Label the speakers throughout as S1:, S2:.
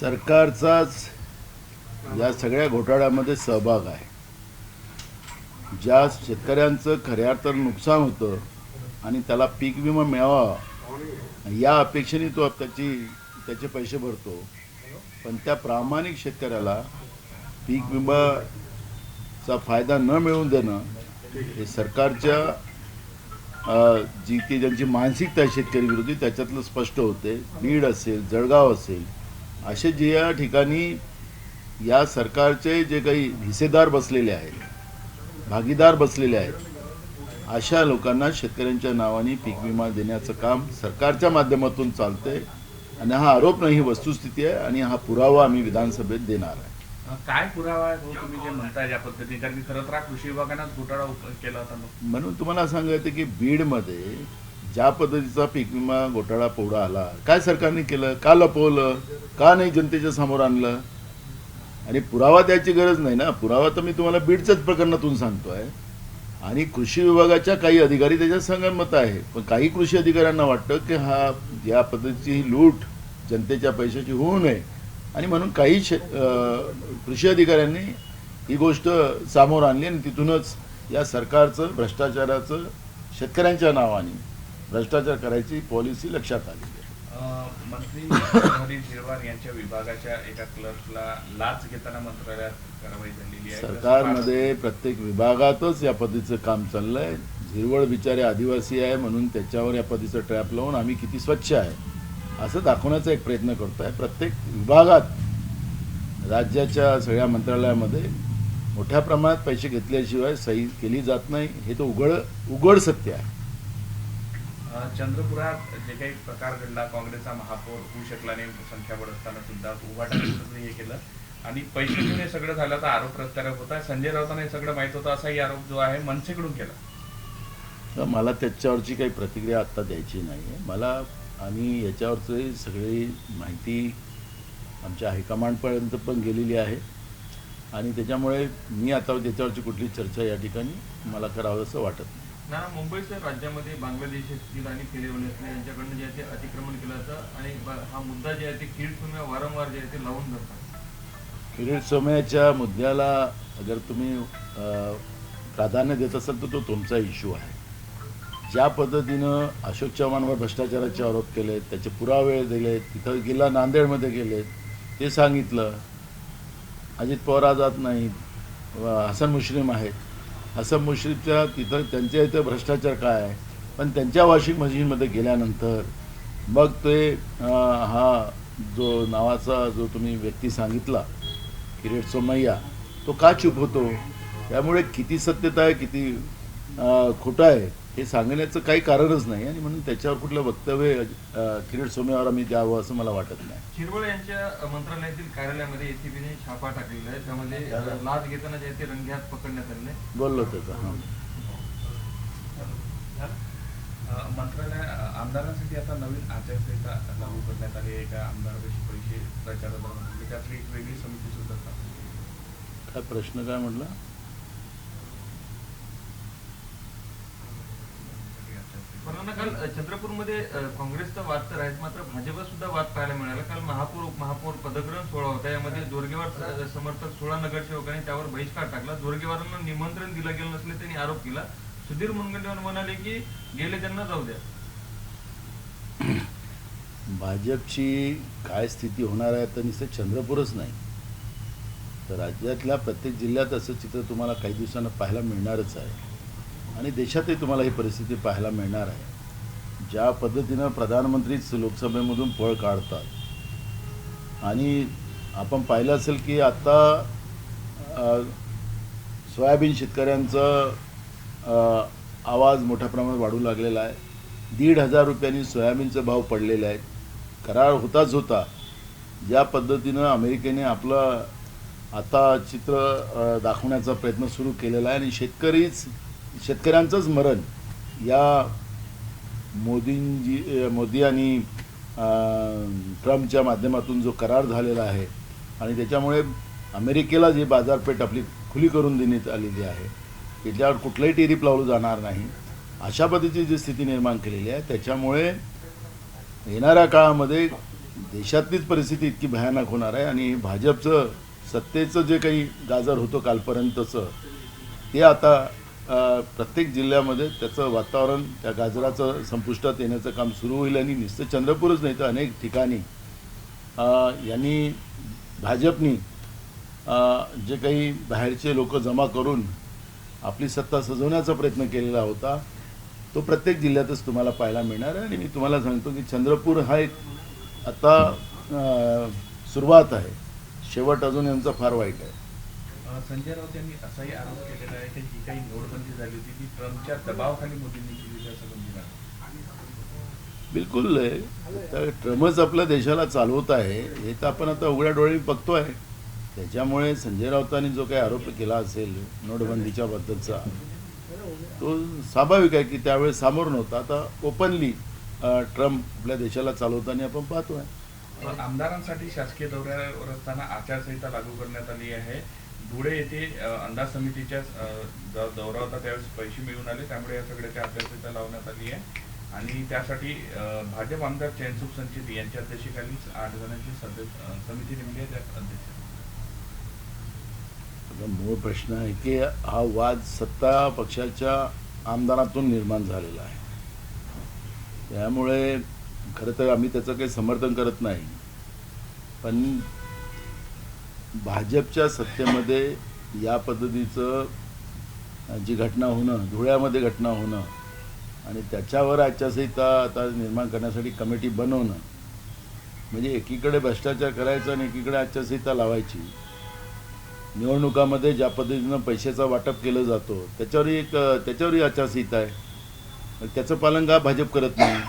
S1: सरकारचाच या सगळ्या घोटाळ्यामध्ये सहभाग आहे. ज्या शेतकऱ्यांचं खऱ्या अर्थानं नुकसान होतं आणि त्याला पीक विमा मिळावा या अपेक्षेने तो त्याचे पैसे भरतो, पण त्या प्रामाणिक शेतकऱ्याला पीक विमाचा फायदा न मिळवून देणं हे सरकारच्या ज्यांची मानसिकता आहे शेतकरी विरोधी त्याच्यातलं स्पष्ट होते. बीड असेल, जळगाव असेल, असे जे या ठिकाणी या सरकारचे जे काही हिस्सेदार बसलेले आहेत, भागीदार बसलेले आहेत, अशा लोकांना शेतकऱ्यांच्या नावाने पीक विमा देण्याचं काम सरकारच्या माध्यमातून चालतंय. आणि हा आरोप नाही, ही वस्तुस्थिती आहे आणि हा पुरावा आम्ही विधानसभेत देणार आहे.
S2: काय पुरावा आहे हो तुम्ही जे म्हणताय या पद्धतीने? कारण की खरं तर कृषी विभागानेच घोटाळा केला होता.
S1: म्हणून तुम्हाला सांगायचं की बीडमध्ये ज्या पद्धतीचा पीक विमा घोटाळा पुढे आला, काय सरकारने केलं? का लपवलं? का नाही जनतेच्या समोर आणलं? आणि पुरावा द्यायची गरज नाही ना. पुरावा तर मी तुम्हाला बीडच्याच प्रकरणातून सांगतोय. आणि कृषी विभागाच्या काही अधिकारी त्याच्यात संगनमत आहे, पण काही कृषी अधिकाऱ्यांना वाटतं की हा या पद्धतीची ही लूट जनतेच्या पैशाची होऊ नये, आणि म्हणून काही कृषी अधिकाऱ्यांनी ही गोष्ट समोर आणली आणि तिथूनच या सरकारचं भ्रष्टाचाराचं शेतकऱ्यांच्या नावाने भ्रष्टाचार करायची पॉलिसी लक्षात आली आहे.
S2: मंत्री हरीश झिरवार यांच्या विभागाच्या एका क्लर्कला लाच घेताना मंत्रालयात कारवाई झालेली आहे.
S1: सरकारमध्ये प्रत्येक विभागातच या पद्धतीचं काम चाललंय. झिरवळ बिचारे आदिवासी आहे म्हणून त्याच्यावर या पद्धतीचं ट्रॅप लावून आम्ही किती स्वच्छ आहे असं दाखवण्याचा एक प्रयत्न करतो आहे. प्रत्येक विभागात राज्याच्या सगळ्या मंत्रालयामध्ये मोठ्या प्रमाणात पैसे घेतल्याशिवाय सही केली जात नाही, हे तो उघड सत्य आहे.
S2: चंद्रपुरात जे काही प्रकार घडला, काँग्रेसचा महापौर होऊ शकला नाही संख्याबळ असताना सुद्धा, उभाटाने हे केलं आणि पैसे घेऊन हे सगळं झालं तर आरोप प्रत्यारोप होता. संजय राऊतांना हे सगळं माहित होतं असाही आरोप जो आहे मनसेकडून केला.
S1: तर मला त्याच्यावरची काही प्रतिक्रिया आत्ता द्यायची नाही आहे मला. आणि याच्यावरची सगळी माहिती आमच्या हायकमांडपर्यंत पण गेलेली आहे आणि त्याच्यामुळे मी आता त्याच्यावरची कुठली चर्चा या ठिकाणी मला करावं असं वाटत नाही.
S3: ना मुंबईच्या राज्यामध्ये बांगलादेश आणि फेरीवलेसने यांच्याकडनं जे आहे ते अतिक्रमण केलं जातं आणि हा मुद्दा जे आहे ते किरीट सोमय्या वारंवार जे आहे ते लावून धरतात.
S1: किरीट सोमय्याच्या मुद्द्याला अगर तुम्ही प्राधान्य देत असाल तर तो तुमचा इश्यू आहे. ज्या पद्धतीनं अशोक चव्हाणवर भ्रष्टाचाराचे आरोप केले, त्याचे पुरावे दिले, तिथं गेला नांदेडमध्ये गेले, ते सांगितलं. अजित पवार आजाद नाहीत, हसन मुश्रीफ आहेत. हसन मुश्रीफच्या तिथं त्यांच्या इथं भ्रष्टाचार काय आहे, पण त्यांच्या वॉशिंग मशीनमध्ये गेल्यानंतर मग ते हा जो नावाचा जो तुम्ही व्यक्ती सांगितला किरीट सोमय्या, तो का चूप होतो? त्यामुळे किती सत्यता आहे किती खोटं आहे हे सांगण्याचं काही कारणच नाही आणि म्हणून त्याच्यावर कुठलं वक्तव्य किरीट सोमय्यावर आम्ही द्यावं असं मला वाटत नाही.
S3: शिरवळ यांच्या मंत्रालयातील कार्यालयामध्ये एसीबीने छापा टाकलेला आहे, त्यामध्ये लाच घेताना जे ते रंगेहात पकडण्यात आले.
S1: बोललो त्याचा.
S2: मंत्रालय आमदारांसाठी आता नवीन आचारसंहिता लागू करण्यात आली आहे. का आमदारापेक्षा पैसे प्रचारादरम्यान त्यातली एक वेगळी समिती सुद्धा स्थापन.
S1: काय प्रश्न काय म्हटला?
S3: काल चंद्रपूरमध्ये काँग्रेसचा वाद तर आहे, मात्र भाजपा सुद्धा वाद पाहायला मिळाला. काल महापौर उपमहापौर पदग्रहण सोहळा होता, यामध्ये जोरगेवार समर्थक 16 नगरसेवकांनी त्यावर बहिष्कार टाकला. जोरगेवारांना निमंत्रण दिलं गेलं नसले त्यांनी आरोप केला. सुधीर मुनगंटीवार म्हणाले की गेले त्यांना जाऊ द्या.
S1: भाजपची काय स्थिती होणार आहे तर नुसतं चंद्रपूरच नाही तर राज्यातल्या प्रत्येक जिल्ह्यात असं चित्र तुम्हाला काही दिवसांना पाहायला मिळणारच आहे आणि देशातही तुम्हाला ही परिस्थिती पाहायला मिळणार आहे. ज्या पद्धतीनं प्रधानमंत्रीच लोकसभेमधून पळ काढतात आणि आपण पाहिलं असेल की आत्ता सोयाबीन शेतकऱ्यांचं आवाज मोठ्या प्रमाणात वाढू लागलेला आहे. 1,500 रुपयांनी सोयाबीनचे भाव पडलेले आहेत. करार होता. ज्या पद्धतीनं अमेरिकेने आपलं आता चित्र दाखवण्याचा प्रयत्न सुरू केलेला आहे आणि शेतकऱ्यांचंच मरण या मोदी आणि ट्रम्पच्या माध्यमातून जो करार झालेला आहे आणि त्याच्यामुळे अमेरिकेला जी बाजारपेठ आपली खुली करून देण्यात आलेली आहे त्याच्यावर कुठलंही टेरिफ लावलं जाणार नाही, अशा पद्धतीची जी स्थिती निर्माण केलेली आहे त्याच्यामुळे येणाऱ्या काळामध्ये देशातलीच परिस्थिती इतकी भयानक होणार आहे आणि भाजपचं सत्तेचं जे काही गाजर होतं कालपर्यंतचं ते आता प्रत्येक जिल्ह्यामध्ये त्याचं वातावरण त्या गाजराचं संपुष्टात येण्याचं काम सुरू होईल आणि नुसतं चंद्रपूरच नाही तर अनेक ठिकाणी यांनी भाजपनी जे काही बाहेरचे लोक जमा करून आपली सत्ता सजवण्याचा प्रयत्न केलेला होता तो प्रत्येक जिल्ह्यातच तुम्हाला पाहायला मिळणार आहे. आणि मी तुम्हाला सांगतो की चंद्रपूर हा एक आता सुरुवात आहे, शेवट अजून यांचा फार वाईट आहे.
S2: संजय राऊत यांनी असाही आरोप केलेला आहे की जी काही नोटबंदी झाली होती ती ट्रम्पच्या दबावाखाली मोदींनी केली असं म्हणतात.
S1: बिलकुल आहे. तर ट्रम्पच आपल्या देशाला चालवत आहे हे तर आपण आता उघड्या डोळ्यांनी बघतोय. त्याच्यामुळे संजय राऊतांनी जो काही आरोप केला असेल नोटबंदीच्या बद्दलचा तो स्वाभाविक आहे की त्यावेळेस सामोर नव्हता. आता ओपनली ट्रम्प आपल्या देशाला चालवताना आपण पाहतोय.
S2: आमदारांसाठी शासकीय दौऱ्यावर असताना आचारसंहिता लागू करण्यात आली आहे. धुळे येथे अंदाज समितीच्या दौरा होता त्यावेळेस पैसे मिळून आले त्यामुळे या सगळ्याची आचारसंहिता लावण्यात आली आहे आणि त्यासाठी भाजप आमदार चैनसुख संचेती यांच्या अध्यक्षतेखालीच 8 जणांची समिती नेमली आहे. त्यात अध्यक्ष
S1: मूळ प्रश्न आहे की हा वाद सत्ता पक्षाच्या आमदारातून निर्माण झालेला आहे. त्यामुळे खरं तर आम्ही त्याचं काही समर्थन करत नाही, पण भाजपच्या सत्तेमध्ये या पद्धतीचं जी घटना होणं, धुळ्यामध्ये घटना होणं आणि त्याच्यावर आचारसंहिता आता निर्माण करण्यासाठी कमिटी बनवणं म्हणजे एकीकडे भ्रष्टाचार करायचा आणि एकीकडे आचारसंहिता लावायची. निवडणुकामध्ये ज्या पद्धतीनं पैशाचं वाटप केलं जातो त्याच्यावरही आचारसंहिता आहे. त्याचं पालन का भाजप करत नाही.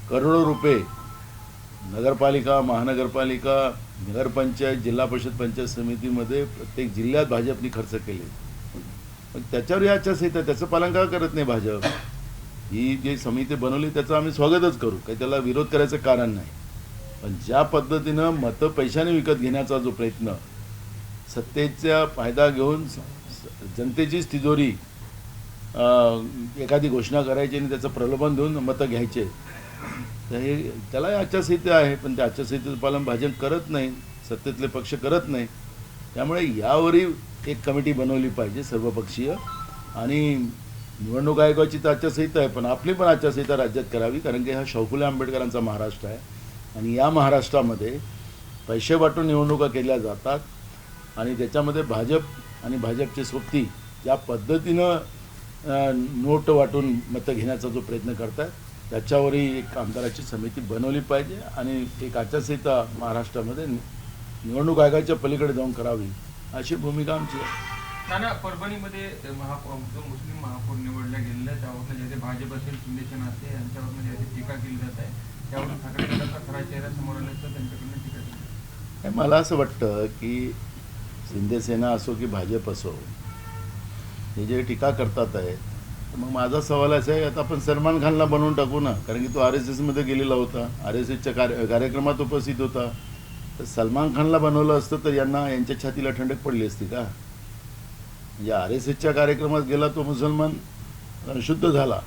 S1: करोडो रुपये नगरपालिका, महानगरपालिका, नगरपंचायत, जिल्हा परिषद पंचायत समितीमध्ये प्रत्येक जिल्ह्यात भाजपने खर्च केले, पण त्याच्यावरही आचारसंहिता त्याचं पालन का करत नाही भाजप. ही जी समिती बनवली त्याचं आम्ही स्वागतच करू, काही त्याला विरोध करायचं कारण नाही. पण ज्या पद्धतीनं मतं पैशाने विकत घेण्याचा जो प्रयत्न, सत्तेचा फायदा घेऊन जनतेचीच तिजोरी एखादी घोषणा करायची आणि त्याचं प्रलोभन देऊन मतं घ्यायचे, तर हे त्याला आचारसंहिता आहे. पण त्या आचारसंहितेचं पालन भाजप करत नाही, सत्तेतले पक्ष करत नाही. त्यामुळे यावरही एक कमिटी बनवली पाहिजे सर्वपक्षीय. आणि निवडणूक आयोगाची तर आचारसंहिता आहे, पण आपली पण आचारसंहिता राज्यात करावी, कारण की हा शाहू आंबेडकरांचा महाराष्ट्र आहे आणि या महाराष्ट्रामध्ये पैसे वाटून निवडणुका केल्या जातात आणि त्याच्यामध्ये भाजप आणि भाजपचे सोबती ज्या पद्धतीनं नोट वाटून मतं घेण्याचा जो प्रयत्न करतात त्याच्यावरही एक आमदाराची समिती बनवली पाहिजे आणि एक आचारसंहिता महाराष्ट्रामध्ये निवडणूक आयोगाच्या पलीकडे जाऊन करावी अशी भूमिका आमची आहे.
S3: नाना, परभणीमध्ये जो मुस्लिम महापौर निवडल्या गेलेल्या त्यावरून जे भाजप असेल, शिंदेसेना असेल यांच्यावरून जे टीका केली जात आहे त्यावरून ठाकरे गटाचा खरा चेहरा समोर आल्याचं त्यांच्याकडून टीका केली.
S1: मला असं वाटतं की शिंदेसेना असो की भाजप असो हे जे टीका करतात आहेत, मग माझा सवाल असा आहे, आता आपण सलमान खानला बनवून टाकू ना, कारण की तो RSSमध्ये गेलेला होता, RSSच्या कार्यक्रमात उपस्थित होता. तर सलमान खानला बनवलं असतं तर यांच्या छातीला ठंडक पडली असती का. म्हणजे RSSच्या कार्यक्रमात गेला तो मुसलमान शुद्ध झाला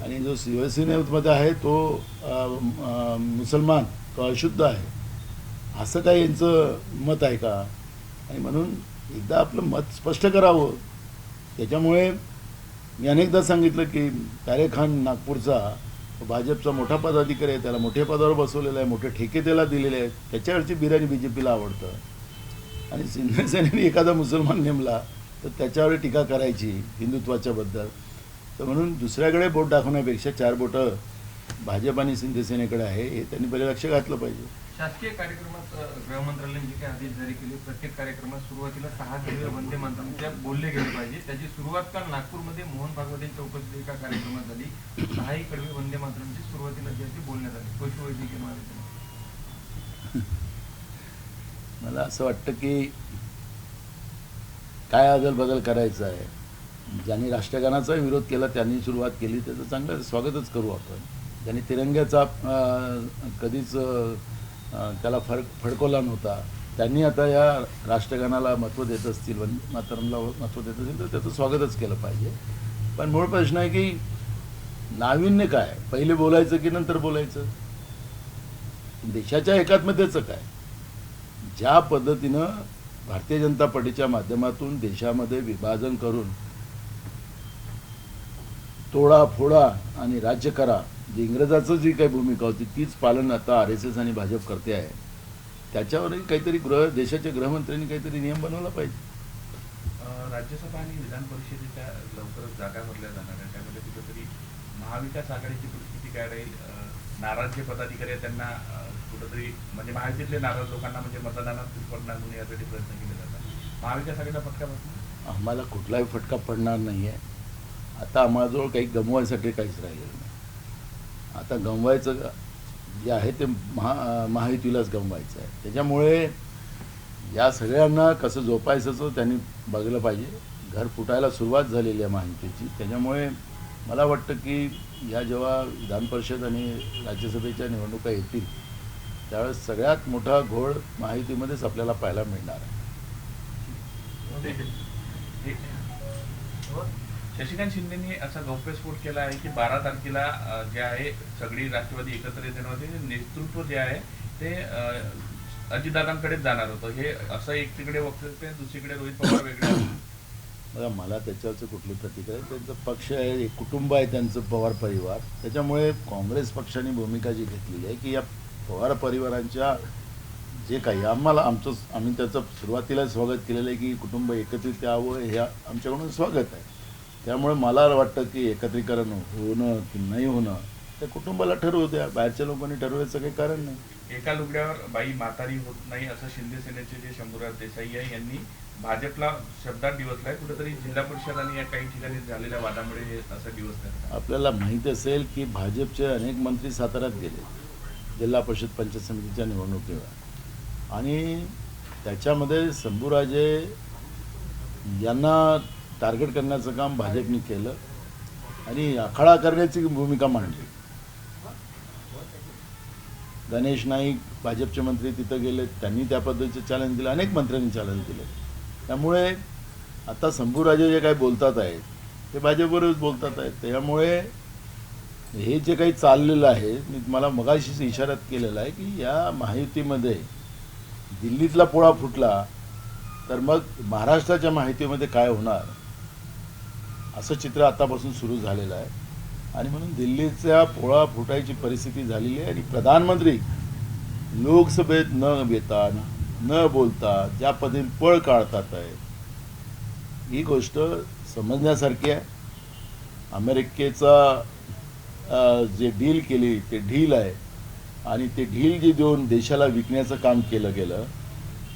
S1: आणि जो शिवसेनेमध्ये आहे तो मुसलमान तो अशुद्ध आहे, असं काय यांचं मत आहे का. आणि म्हणून एकदा आपलं मत स्पष्ट करावं. त्याच्यामुळे मी अनेकदा सांगितलं की तारे खान नागपूरचा भाजपचा मोठा पदाधिकारी आहे, त्याला मोठ्या पदावर बसवलेला आहे, मोठे ठेके त्याला दिलेले आहेत, त्याच्यावरची बिर्याणी BJPला आवडतं. आणि शिंदेसेनेने एखादा मुसलमान नेमला तर त्याच्यावर टीका करायची हिंदुत्वाच्या बद्दल. तर म्हणून दुसऱ्याकडे बोट दाखवण्यापेक्षा 4 बोटं भाजप आणि शिंदेसेनेकडे आहे हे त्यांनी पहिले लक्ष घातलं पाहिजे.
S3: शासकीय कार्यक्रमात गृह मंत्रालयाने जे काही आदेश जारी केले, प्रत्येक कार्यक्रमात सुरुवातीला 6 दिवस वंदे मातरमच्या बोलले गेले पाहिजे. त्याची सुरुवात काल नागपूरमध्ये मोहन भागवत यांच्या उपस्थितीत एका कार्यक्रमात झाली. 6 कडवे वंदे मातरमची सुरुवातीला जी आहे ती बोलण्यात आली. पशुवैद्यकीय महाविद्यालय.
S1: मला असं वाटतं की काय अदल बदल करायचा आहे. ज्यांनी राष्ट्रगानाचा विरोध केला त्यांनी सुरुवात केली, त्याचं चांगलं स्वागतच करू आपण. ज्यांनी तिरंग्याचा कधीच त्याला फडकवला नव्हता त्यांनी आता या राष्ट्रगानाला महत्त्व देत असतील, वंदे मातरमला महत्त्व देत असतील तर त्याचं स्वागतच केलं पाहिजे. पण मूळ प्रश्न आहे की नाविन्य काय, पहिले बोलायचं की नंतर बोलायचं. देशाच्या एकात्मतेचं काय? ज्या पद्धतीनं भारतीय जनता पार्टीच्या माध्यमातून देशामध्ये विभाजन करून तोडा फोडा आणि राज्य करा, जी इंग्रजाचं जी काही भूमिका होती तीच पालन आता RSS आणि भाजप करते आहे. त्याच्यावरही काहीतरी देशाच्या गृहमंत्र्यांनी काहीतरी नियम बनवला पाहिजे.
S2: राज्यसभा आणि विधान परिषदेच्या लवकरच जागा भरल्या जाणार आहे. त्यामध्ये कुठेतरी महाविकास आघाडीची परिस्थिती काय राहील? नाराज जे पदाधिकारी आहेत त्यांना कुठेतरी म्हणजे महायुतीतले नाराज लोकांना म्हणजे मतदानात पडणार म्हणून यासाठी प्रयत्न केले जातात. महाविकास आघाडीला फटका बसणार?
S1: आम्हाला कुठलाही फटका पडणार नाही आहे. आता आम्हाजवळ काही गमवायसाठी काहीच राहिलेलं नाही. आता गमवायचं जे आहे ते महायुतीलाच गमवायचं आहे. त्याच्यामुळे या सगळ्यांना कसं जोपायचं त्यांनी बघलं पाहिजे. घर फुटायला सुरुवात झालेली आहे महायुतीची. त्याच्यामुळे मला वाटतं की या जेव्हा विधान परिषद आणि राज्यसभेच्या निवडणुका येतील त्यावेळेस सगळ्यात मोठा घोळ महायुतीमध्येच आपल्याला पाहायला मिळणार आहे.
S2: शशिकांत शिंदेनी असा गौप्यस्फोट केला आहे की 12 तारखेला जे आहे सगळी राष्ट्रवादी एकत्र येण्यामध्ये नेतृत्व जे आहे ते अजितदादांकडेच जाणार होतं. हे असं एक तिकडे वक्तव्य, दुसरीकडे रोहित पवार वेगळे.
S1: बघा, मला त्याच्यावरचं कुठली प्रतिक्रिया आहे? त्यांचा पक्ष आहे, एक कुटुंब आहे त्यांचं पवार परिवार. त्याच्यामुळे काँग्रेस पक्षाने भूमिका जी घेतलेली आहे की या पवार परिवारांच्या जे काही आम्ही त्याचं सुरुवातीला स्वागत केलेलं आहे की कुटुंब एकत्रित यावं, हे आमच्याकडून स्वागत आहे. त्यामुळे मला वाटतं की एकत्रीकरण होणं की नाही होणं त्या कुटुंबाला ठरवू द्या. बाहेरच्या लोकांनी ठरवायचं काही कारण नाही.
S2: एका लुगड्यावर बाई म्हातारी होत नाही असं शिंदे सेनेचे जे शंभूराज देसाई आहे यांनी भाजपला शब्दात डिवचलाय. कुठेतरी जिल्हा परिषद आणि या काही ठिकाणी झालेल्या वादामुळे हे असं डिवचलं.
S1: आपल्याला माहीत असेल की भाजपचे अनेक मंत्री साताऱ्यात गेले जिल्हा परिषद पंचायत समितीच्या निवडणुकीवर आणि त्याच्यामध्ये शंभूराजे यांना टार्गेट करण्याचं काम भाजपने केलं आणि आखाडा करण्याची भूमिका मांडली. गणेश नाईक भाजपचे मंत्री तिथं गेले, त्यांनी त्या पद्धतीचे चॅलेंज दिलं. अनेक मंत्र्यांनी चॅलेंज दिलं. त्यामुळे आता शंभूराजे जे काही बोलतात आहेत ते भाजपवरच बोलतात आहेत. त्यामुळे हे जे काही चाललेलं आहे, मी तुम्हाला मगाशीच इशारात केलेला आहे की या महायुतीमध्ये दिल्लीतला पोळा फुटला तर मग महाराष्ट्राच्या माहितीमध्ये काय होणार असं चित्र आतापासून सुरू झालेलं आहे. आणि म्हणून दिल्लीचा पोळा फुटायची परिस्थिती झालेली आहे आणि प्रधानमंत्री लोकसभेत न येता न बोलता ज्या पद्धतीने पळ काढतात आहे ही गोष्ट समजण्यासारखी आहे. अमेरिकेचा जे डील केली ते डील आहे आणि ते डील जे देऊन देशाला विकण्याचं काम केलं गेलं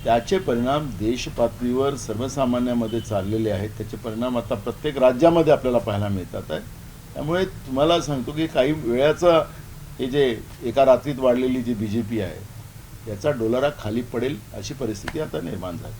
S1: त्याचे परिणाम देश पातळीवर सर्वसामान्यामध्ये चाललेले आहेत. त्याचे परिणाम आता प्रत्येक राज्यामध्ये आपल्याला पाहायला मिळतात आहे. त्यामुळे तुम्हाला सांगतो की काही वेळाचं हे जे एका रात्रीत वाढलेली जी BJP आहे याचा डोलारा खाली पडेल अशी परिस्थिती आता निर्माण झाली.